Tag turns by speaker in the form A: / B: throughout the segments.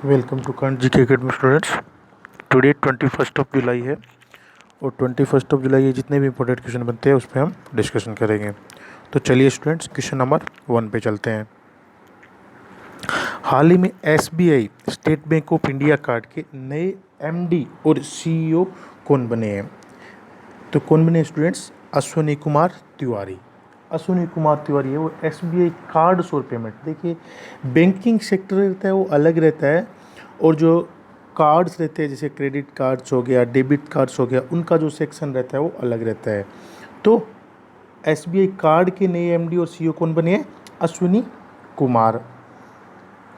A: Welcome to can't जी के academy students. Today 21 जुलाई है और 21 जुलाई ये जितने भी इंपॉर्टेंट क्वेश्चन बनते हैं उस पर हम डिस्कशन करेंगे। तो चलिए स्टूडेंट्स क्वेश्चन नंबर 1 पे चलते हैं। हाल ही में SBI state bank of India card के नए MD और CEO कौन बने हैं? तो कौन बने स्टूडेंट्स? अश्विनी कुमार तिवारी। अश्विनी कुमार तिवारी है वो SBI कार्ड्स और पेमेंट। देखिए बैंकिंग सेक्टर रहता है वो अलग रहता है और जो कार्ड्स रहते हैं जैसे क्रेडिट कार्ड्स हो गया, डेबिट कार्ड्स हो गया, उनका जो सेक्शन रहता है वो अलग रहता है। तो SBI कार्ड के नए MD और CEO कौन बने हैं? अश्विनी कुमार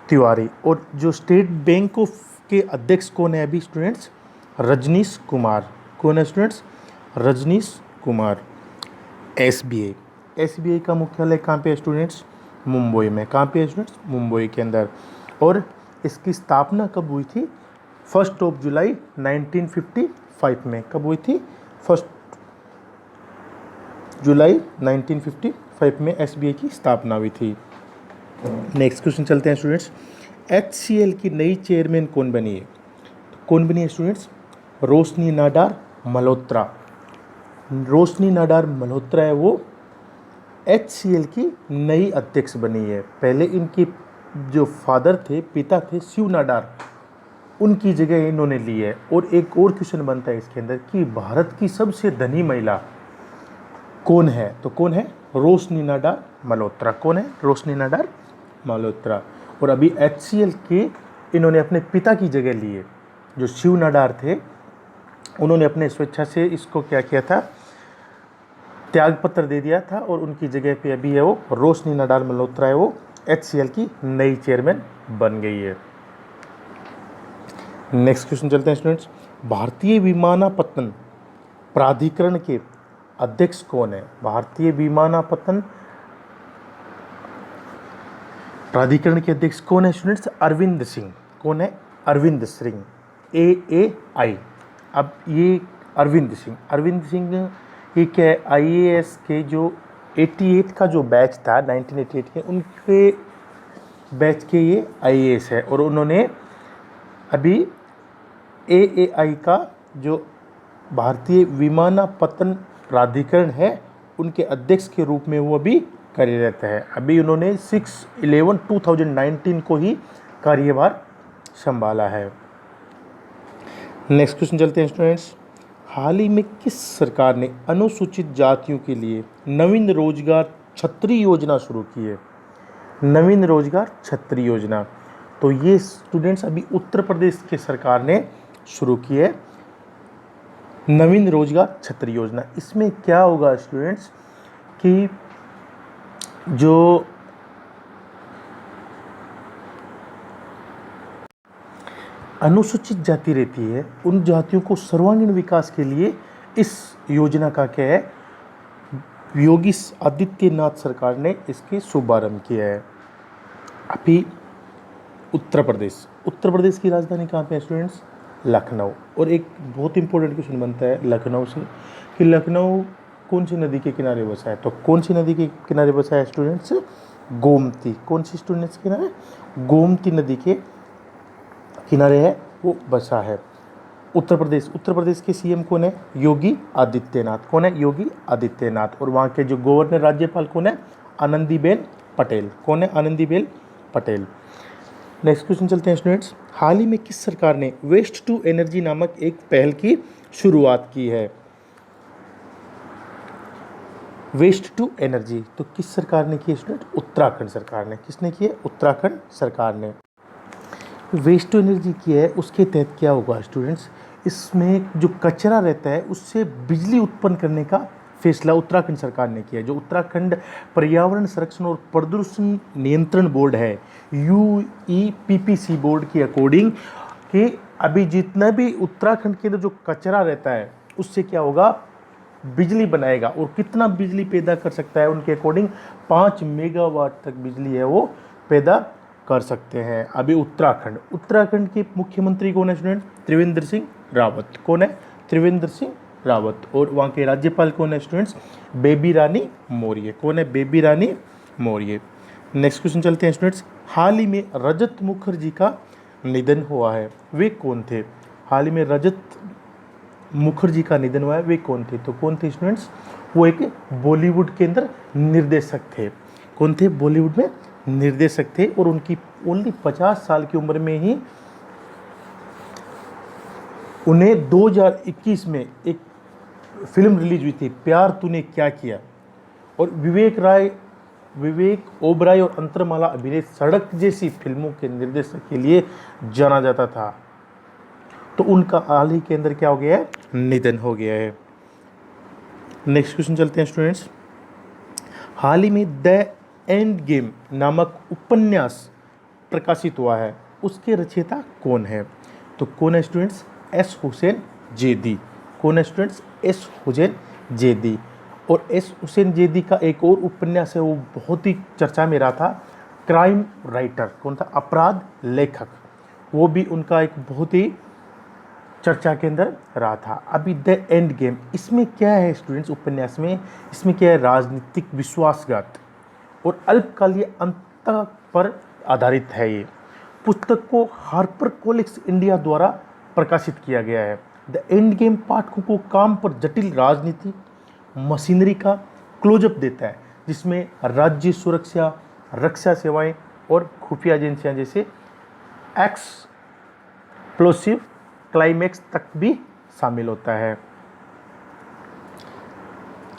A: तिवारी। और जो स्टेट बैंक ऑफ के अध्यक्ष कौन है अभी स्टूडेंट्स? रजनीश कुमार। कौन है स्टूडेंट्स? रजनीश कुमार। SBI का मुख्यालय कहाँ पे है स्टूडेंट्स? मुंबई में। कहाँ पे है स्टूडेंट्स? मुंबई के अंदर। और इसकी स्थापना कब हुई थी? 1 जुलाई 1955 में। कब हुई थी? 1 जुलाई 1955 में SBI की स्थापना हुई थी। नेक्स्ट क्वेश्चन चलते हैं स्टूडेंट्स। HCL की नई चेयरमैन कौन बनी है? कौन बनी है स्टूडेंट्स? रोशनी नाडार मल्होत्रा। रोशनी नाडार मल्होत्रा है वो HCL की नई अध्यक्ष बनी है। पहले इनके जो फादर थे, पिता थे शिव नाडार, उनकी जगह इन्होंने ली है। और एक और क्वेश्चन बनता है इसके अंदर कि भारत की सबसे धनी महिला कौन है? तो कौन है? रोशनी नाडार मल्होत्रा। कौन है? रोशनी नाडार मल्होत्रा। और अभी HCL के इन्होंने अपने पिता की जगह ली है। जो शिव नाडार थे उन्होंने अपने स्वेच्छा से इसको क्या किया था? त्याग पत्र दे दिया था और उनकी जगह पे अभी है वो रोशनी नाडार मल्होत्रा है वो HCL की नई चेयरमैन बन गई है। नेक्स्ट क्वेश्चन चलते हैं स्टूडेंट्स। भारतीय विमानपत्तन प्राधिकरण के अध्यक्ष कौन है? भारतीय विमानपत्तन प्राधिकरण के अध्यक्ष कौन है स्टूडेंट्स? अरविंद सिंह। कौन है? अरविंद सिंह। AAI। अब ये अरविंद सिंह ये क्या है? IAS के जो 88 का जो बैच था 1988 के, उनके बैच के ये IAS है। और उन्होंने अभी AAI का जो भारतीय विमानपत्तन प्राधिकरण है उनके अध्यक्ष के रूप में वो अभी कार्यरत है। अभी उन्होंने 6/11/2019 को ही कार्यभार संभाला है। नेक्स्ट क्वेश्चन चलते हैं स्टूडेंट्स। हाल ही में किस सरकार ने अनुसूचित जातियों के लिए नवीन रोजगार छतरी योजना शुरू की है? नवीन रोजगार छतरी योजना। तो ये स्टूडेंट्स अभी उत्तर प्रदेश के सरकार ने शुरू की है नवीन रोजगार छतरी योजना। इसमें क्या होगा स्टूडेंट्स कि जो अनुसूचित जाति रहती है उन जातियों को सर्वांगीण विकास के लिए इस योजना का क्या है? योगी आदित्यनाथ सरकार ने इसके शुभारंभ किया है। अभी उत्तर प्रदेश की राजधानी कहाँ पे है स्टूडेंट्स? लखनऊ। और एक बहुत इंपॉर्टेंट क्वेश्चन बनता है लखनऊ से कि लखनऊ कौन सी नदी के किनारे बसा है? तो कौन सी नदी के किनारे बसा है स्टूडेंट्स? गोमती। कौन सी स्टूडेंट्स के किनारे? गोमती नदी के किनारे है वो बसा है। उत्तर प्रदेश के CM कौन है? योगी आदित्यनाथ। कौन है? योगी आदित्यनाथ। और वहाँ के जो गवर्नर राज्यपाल कौन है? आनंदीबेन पटेल। कौन है? आनंदीबेन पटेल। नेक्स्ट क्वेश्चन चलते हैं स्टूडेंट्स। हाल ही में किस सरकार ने वेस्ट टू एनर्जी नामक एक पहल की शुरुआत की है? वेस्ट टू एनर्जी तो किस सरकार ने की है स्टूडेंट? उत्तराखंड सरकार ने। किसने की है? उत्तराखंड सरकार ने वेस्ट टू एनर्जी की है। उसके तहत क्या होगा स्टूडेंट्स? इसमें जो कचरा रहता है उससे बिजली उत्पन्न करने का फैसला उत्तराखंड सरकार ने किया है। जो उत्तराखंड पर्यावरण संरक्षण और प्रदूषण नियंत्रण बोर्ड है UEPPC बोर्ड के अकॉर्डिंग कि अभी जितना भी उत्तराखंड के अंदर जो कचरा रहता है उससे क्या होगा? बिजली बनाएगा। और कितना बिजली पैदा कर सकता है? उनके अकॉर्डिंग 5 मेगावाट तक बिजली है वो पैदा कर सकते हैं। अभी उत्तराखंड के मुख्यमंत्री कौन है स्टूडेंट? त्रिवेंद्र सिंह रावत। कौन है? त्रिवेंद्र सिंह रावत। और वहाँ के राज्यपाल कौन है स्टूडेंट्स? बेबी रानी मौर्य। कौन है? बेबी रानी मौर्य। नेक्स्ट क्वेश्चन चलते हैं स्टूडेंट्स। हाल ही में रजत मुखर्जी का निधन हुआ है वे कौन थे? हाल ही में रजत मुखर्जी का निधन हुआ है, वे कौन थे? तो कौन थे स्टूडेंट्स? वो एक बॉलीवुड के अंदर निर्देशक थे। कौन थे? बॉलीवुड में निर्देशक थे और उनकी ओनली 50 साल की उम्र में ही उन्हें 2021 में एक फिल्म रिलीज हुई थी, प्यार तूने क्या किया, और विवेक ओबराय और अंतरमाला अभिनीत सड़क जैसी फिल्मों के निर्देशक के लिए जाना जाता था। तो उनका हाल ही के अंदर क्या हो गया है? निधन हो गया है। नेक्स्ट क्वेश्चन चलते हैं स्टूडेंट्स। हाल ही में द एंड गेम नामक उपन्यास प्रकाशित हुआ है, उसके रचयिता कौन है? तो कौन है स्टूडेंट्स? एस हुसैन जेदी। कौन है स्टूडेंट्स? एस हुसैन जेदी। और एस हुसैन जेदी का एक और उपन्यास है, वो बहुत ही चर्चा में रहा था, क्राइम राइटर। कौन था? अपराध लेखक। वो भी उनका एक बहुत ही चर्चा के अंदर रहा था। अभी द एंड गेम, इसमें क्या है स्टूडेंट्स? उपन्यास में इसमें क्या है? राजनीतिक विश्वासघात और अल्पकालीन अंत पर आधारित है। ये पुस्तक को हार्पर कॉलिक्स इंडिया द्वारा प्रकाशित किया गया है। द एंड गेम पाठकों को काम पर जटिल राजनीति मशीनरी का क्लोजअप देता है, जिसमें राज्य सुरक्षा, रक्षा सेवाएं और खुफिया एजेंसियां जैसे एक्सप्लोसिव क्लाइमैक्स तक भी शामिल होता है।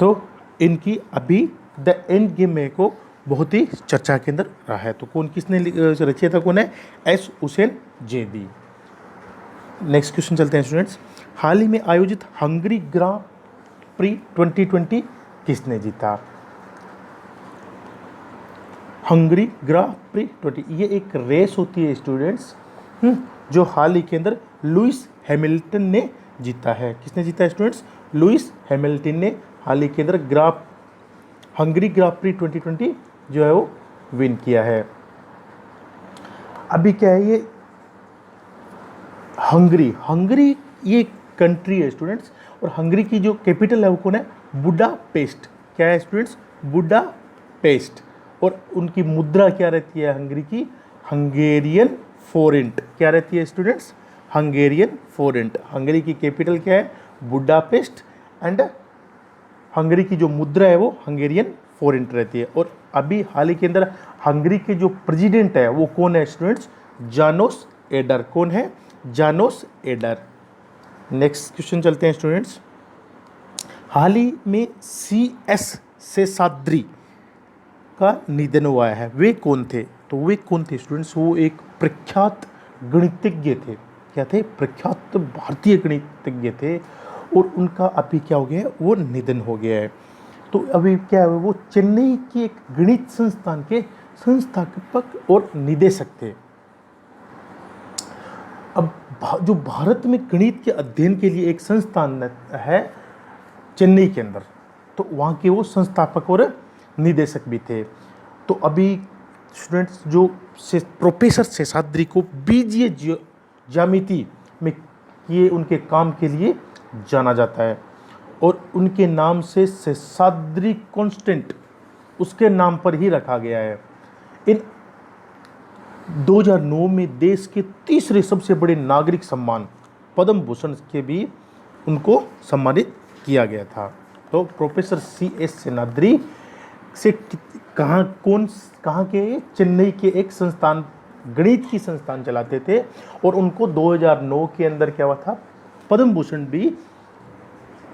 A: तो इनकी अभी द एंड गेम में को बहुत ही चर्चा के अंदर रहा है। तो कौन, किसने रचयिता कौन है? एस हुसैन जेदी। नेक्स्ट क्वेश्चन चलते हैं स्टूडेंट्स। हाल ही में आयोजित हंगरी ग्रां प्री 2020 किसने जीता? हंगरी ग्रां प्री 20, ये एक रेस होती है स्टूडेंट्स, जो हाल ही के अंदर लुइस हैमिल्टन ने जीता है। किसने जीता है स्टूडेंट्स? लुइस हैमिल्टन ने हाल ही के अंदर हंगरी ग्रां प्री 2020 जो है वो विन किया है। अभी क्या है ये हंगरी ये कंट्री है स्टूडेंट्स, और हंगरी की जो कैपिटल है वो कौन है? बुडापेस्ट। क्या है स्टूडेंट्स? बुडापेस्ट। और उनकी मुद्रा क्या रहती है हंगरी की? Hungarian front. क्या रहती है स्टूडेंट्स? Hungarian front. हंगरी की कैपिटल क्या है? बुडापेस्ट, एंड हंगरी की जो मुद्रा है वो हंगेरियन फोरेंट रहती है। और अभी हाल ही के अंदर हंगरी के जो प्रेसिडेंट है वो कौन है स्टूडेंट्स? जानोस एडर। कौन है? जानोस एडर। नेक्स्ट क्वेश्चन चलते हैं स्टूडेंट्स। हाल ही में CS शेषाद्री का निधन हुआ है, वे कौन थे? तो वे कौन थे स्टूडेंट्स? वो एक प्रख्यात गणितज्ञ थे। क्या थे? प्रख्यात भारतीय गणितज्ञ थे, और उनका अभी क्या हो गया है? वो निधन हो गया है। तो अभी क्या है? वो चेन्नई के एक गणित संस्थान के संस्थापक और निदेशक थे। अब जो भारत में गणित के अध्ययन के लिए एक संस्थान है चेन्नई के अंदर, तो वहाँ के वो संस्थापक और निदेशक भी थे। तो अभी स्टूडेंट्स जो प्रोफेसर शेषाद्री को बीजीय ज्यामिति में किए उनके काम के लिए जाना जाता है, और उनके नाम से शेषाद्री कांस्टेंट उसके नाम पर ही रखा गया है। इन 2009 में देश के तीसरे सबसे बड़े नागरिक सम्मान पद्म भूषण के भी उनको सम्मानित किया गया था। तो प्रोफेसर CS शेषाद्री से कहाँ के? चेन्नई के एक संस्थान, गणित की संस्थान चलाते थे, और उनको 2009 के अंदर क्या हुआ था? पद्म भूषण भी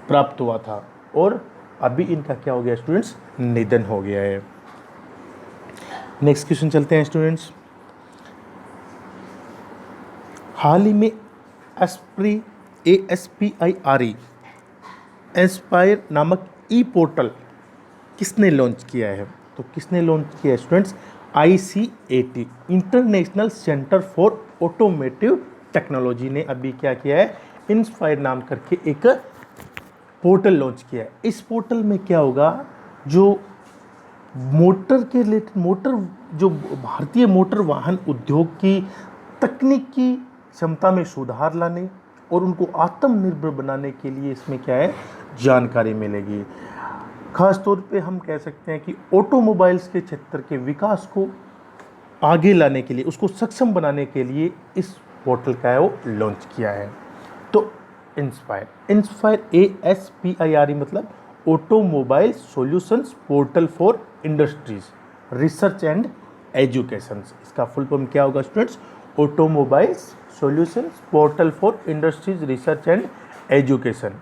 A: प्राप्त हुआ था, और अभी इनका क्या हो गया स्टूडेंट्स? निधन हो गया है। नेक्स्ट क्वेश्चन चलते हैं स्टूडेंट्स। हाल ही में ASPIRE एस्पायर नामक पोर्टल किसने लॉन्च किया है? तो किसने लॉन्च किया है students? ICAT international centre for automotive technology ने अभी क्या किया है? इंस्पायर नाम करके एक पोर्टल लॉन्च किया है। इस पोर्टल में क्या होगा? जो मोटर के रिलेटेड जो भारतीय मोटर वाहन उद्योग की तकनीकी क्षमता में सुधार लाने और उनको आत्मनिर्भर बनाने के लिए इसमें क्या है? जानकारी मिलेगी। खास तौर पे हम कह सकते हैं कि ऑटोमोबाइल्स के क्षेत्र के विकास को आगे लाने के लिए, उसको सक्षम बनाने के लिए इस पोर्टल का है वो लॉन्च किया है। तो इंस्पायर ASPIRE मतलब automobile solutions portal for industries research and education. इसका फुल फॉर्म क्या होगा students? Automobile solutions portal for industries research and education.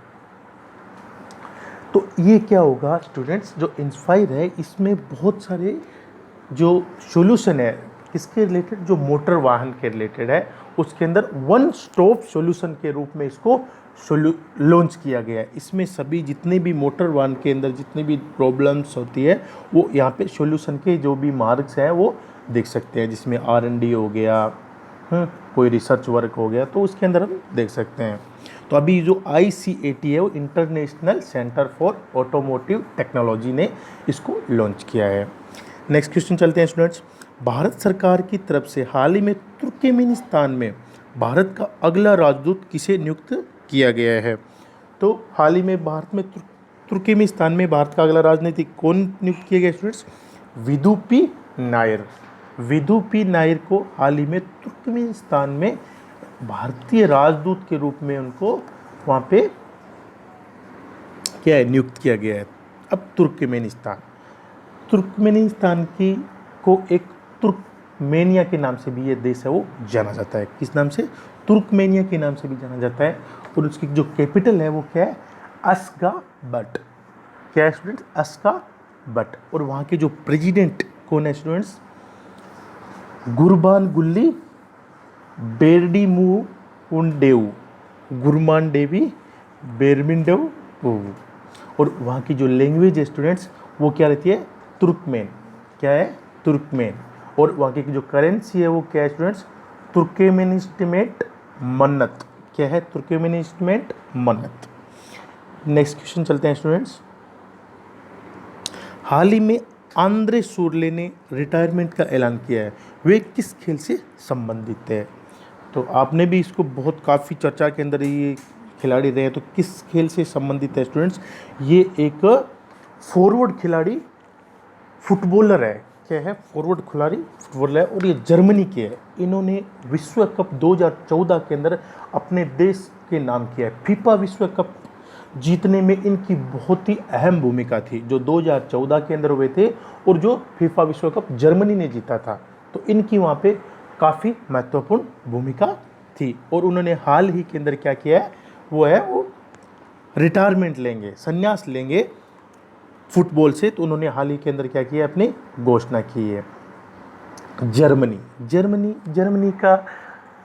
A: तो ये क्या होगा स्टूडेंट्स, जो इंस्पायर है इसमें बहुत सारे जो सॉल्यूशन है किसके रिलेटेड, जो मोटर वाहन के रिलेटेड है, उसके अंदर वन स्टॉप सॉल्यूशन के रूप में इसको लॉन्च किया गया है। इसमें सभी जितने भी मोटर वाहन के अंदर जितनी भी प्रॉब्लम्स होती है वो यहाँ पे सॉल्यूशन के जो भी मार्क्स हैं वो देख सकते हैं, जिसमें R&D हो गया, कोई रिसर्च वर्क हो गया, तो उसके अंदर हम देख सकते हैं। तो अभी जो ICAT है वो international centre for automotive technology ने इसको लॉन्च किया है। नेक्स्ट क्वेश्चन चलते हैं स्टूडेंट्स। भारत सरकार की तरफ से हाल ही में तुर्कमेनिस्तान में भारत का अगला राजदूत किसे नियुक्त किया गया है? तो हाल ही में भारत में तुर्कमेनिस्तान में भारत का अगला राजनीतिक कौन नियुक्त किया गया students? Vidu P Nair. Vidu P Nair को हाल ही में तुर्कमेनिस्तान में भारतीय राजदूत के रूप में उनको वहाँ पे क्या है नियुक्त किया गया है। अब तुर्कमेनिस्तान की को एक तुर्कमेनिया के नाम से भी ये देश है वो जाना जाता है। किस नाम से? तुर्कमेनिया के नाम से भी जाना जाता है। और उसकी जो कैपिटल है वो क्या है? अश्गाबट। क्या है स्टूडेंट्स? अश्गाबट। और वहाँ के जो प्रेसिडेंट कौन है स्टूडेंट्स? गुरबानगुली बेर्डिमुंडेव, गुरमानडेवी बेरमिंडेव। और वहाँ की जो लैंग्वेज है स्टूडेंट्स वो क्या रहती है? तुर्कमेन। क्या है? तुर्कमेन। और वहाँ की जो करेंसी है वो क्या है स्टूडेंट्स? तुर्कमेनिस्टेट मन्नत। क्या है? तुर्कमेनिस्टेट मन्नत। नेक्स्ट क्वेश्चन चलते हैं स्टूडेंट्स। हाल ही में आंद्रे सूरले ने रिटायरमेंट का ऐलान किया है, वे किस खेल से संबंधित है? तो आपने भी इसको बहुत काफ़ी चर्चा के अंदर ये खिलाड़ी रहे हैं। तो किस खेल से संबंधित है स्टूडेंट्स? ये एक फॉरवर्ड खिलाड़ी फुटबॉलर है। क्या है? फॉरवर्ड खिलाड़ी फुटबॉलर है और ये जर्मनी के है। इन्होंने विश्व कप 2014 के अंदर अपने देश के नाम किया है। फीफा विश्व कप जीतने में इनकी बहुत ही अहम भूमिका थी, जो 2014 के अंदर हुए थे और जो फीफा विश्व कप जर्मनी ने जीता था। तो इनकी वहाँ पे काफ़ी महत्वपूर्ण भूमिका थी। और उन्होंने हाल ही के अंदर क्या किया है वो रिटायरमेंट लेंगे, संन्यास लेंगे फुटबॉल से। तो उन्होंने हाल ही के अंदर क्या किया? अपनी घोषणा की है। जर्मनी का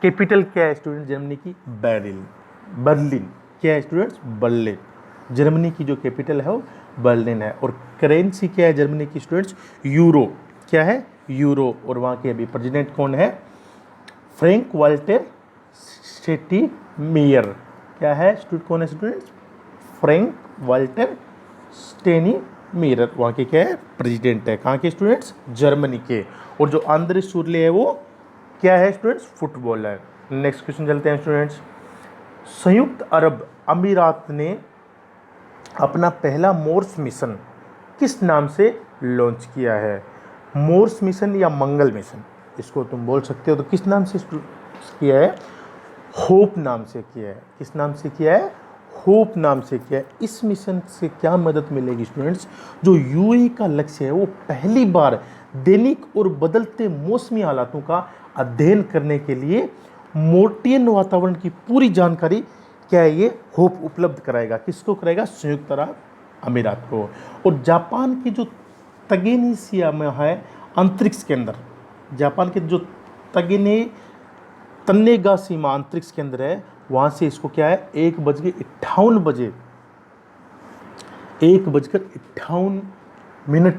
A: कैपिटल क्या है स्टूडेंट? जर्मनी की बर्लिन। क्या है स्टूडेंट्स? बर्लिन। जर्मनी की जो कैपिटल है वो बर्लिन है। और करेंसी क्या है जर्मनी की स्टूडेंट्स? यूरो। क्या है? यूरो। और वहाँ के अभी प्रेसिडेंट कौन है? Frank Walter Steinmeier. क्या है स्टूडेंट? कौन है स्टूडेंट्स? फ्रैंक वाल्टर स्टेइनमेयर वहाँ के क्या है? प्रेसिडेंट है। कहाँ के स्टूडेंट्स? जर्मनी के। और जो आंद्रे सूरले है वो क्या है स्टूडेंट्स? फुटबॉलर। नेक्स्ट क्वेश्चन चलते हैं स्टूडेंट्स। संयुक्त अरब अमीरात ने अपना पहला मोर्स मिशन किस नाम से लॉन्च किया है? मोर्स मिशन या मंगल मिशन, इसको तुम बोल सकते हो। तो किस नाम से किया है? होप नाम से किया है। किस नाम से किया है? होप नाम से किया है। इस मिशन से क्या मदद मिलेगी स्टूडेंट्स? जो यूएई का लक्ष्य है वो पहली बार दैनिक और बदलते मौसमी हालातों का अध्ययन करने के लिए मोर्टियन वातावरण की पूरी जानकारी क्या है ये होप उपलब्ध कराएगा। किसको कराएगा? संयुक्त अरब अमीरात को। और जापान की जो तगेनेशिया में है अंतरिक्ष के अंदर, जापान के जो तन्नेगाशिमा अंतरिक्ष के अंदर है, वहाँ से इसको क्या है 1:58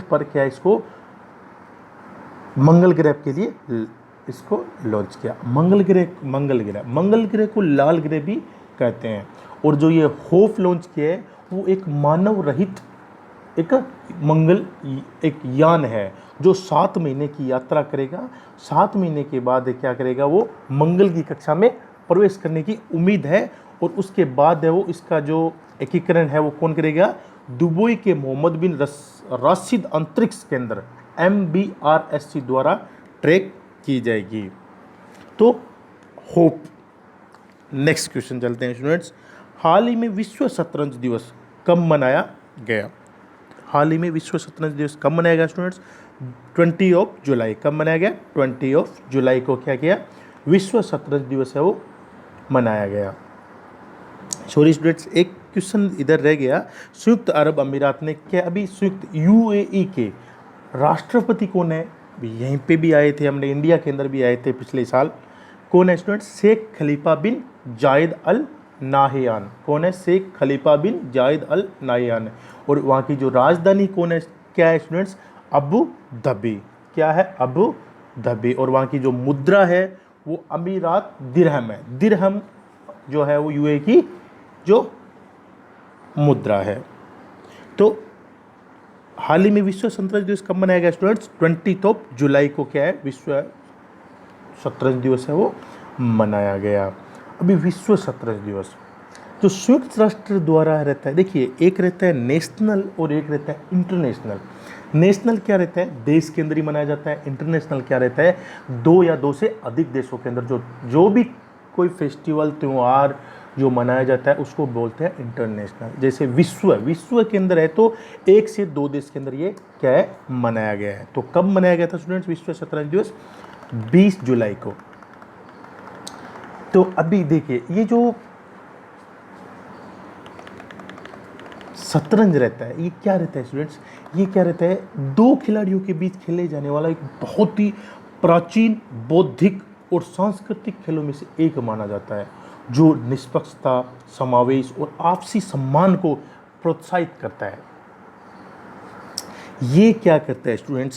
A: पर क्या है इसको मंगल ग्रह के लिए इसको लॉन्च किया। मंगल ग्रह को लाल ग्रह भी कहते हैं। और जो ये होप लॉन्च किया है वो एक मानव रहित एक यान है जो 7 महीने की यात्रा करेगा। 7 महीने के बाद क्या करेगा? वो मंगल की कक्षा में प्रवेश करने की उम्मीद है। और उसके बाद है वो इसका जो एकीकरण है वो कौन करेगा? दुबई के मोहम्मद बिन राशिद अंतरिक्ष केंद्र MBRSC द्वारा ट्रैक की जाएगी। तो होप। नेक्स्ट क्वेश्चन चलते हैं स्टूडेंट्स। हाल ही में विश्व शतरंज दिवस कब मनाया गया? हाल ही में विश्व शतरंज दिवस कब मनाया गया स्टूडेंट्स? 20 जुलाई। कब मनाया गया? 20 जुलाई को क्या किया? विश्व शतरंज दिवस है वो मनाया गया। सॉरी स्टूडेंट्स, एक क्वेश्चन इधर रह गया। संयुक्त अरब अमीरात ने क्या, अभी संयुक्त यूएई के राष्ट्रपति कौन है? यहीं पे भी आए थे, हमने इंडिया के अंदर भी आए थे पिछले साल। कौन है स्टूडेंट्स? शेख खलीफा बिन जायद अल नाहियान। कौन है? शेख खलीफा बिन जायद अल नाहियान। और वहाँ की जो राजधानी कौन है, क्या है स्टूडेंट्स? Abu Dhabi. क्या है? Abu Dhabi. और वहाँ की जो मुद्रा है वो अमीरात दिरहम है। दिरहम जो है वो यूएई की जो मुद्रा है। तो हाल ही में विश्व शतरंज दिवस कब मनाया गया स्टूडेंट्स? 20 जुलाई को क्या है? विश्व शतरंज दिवस है वो मनाया गया। अभी विश्व शतरंज दिवस जो संयुक्त राष्ट्र द्वारा रहता है, देखिए एक रहता है नेशनल और एक रहता है इंटरनेशनल। नेशनल क्या रहता है? देश के अंदर ही मनाया जाता है। इंटरनेशनल क्या रहता है? 2 या 2 से अधिक देशों के अंदर जो भी कोई फेस्टिवल त्यौहार जो मनाया जाता है उसको बोलते हैं इंटरनेशनल। जैसे विश्व के अंदर है तो 1 से 2 देश के अंदर ये क्या है? मनाया गया है। तो कब मनाया गया था स्टूडेंट्स विश्व शतरंज दिवस? 20 जुलाई को। तो अभी देखिए ये जो शतरंज रहता है ये क्या रहता है स्टूडेंट्स? ये क्या रहता है? 2 खिलाड़ियों के बीच खेले जाने वाला एक बहुत ही प्राचीन बौद्धिक और सांस्कृतिक खेलों में से एक माना जाता है, जो निष्पक्षता, समावेश और आपसी सम्मान को प्रोत्साहित करता है। ये क्या करता है स्टूडेंट्स?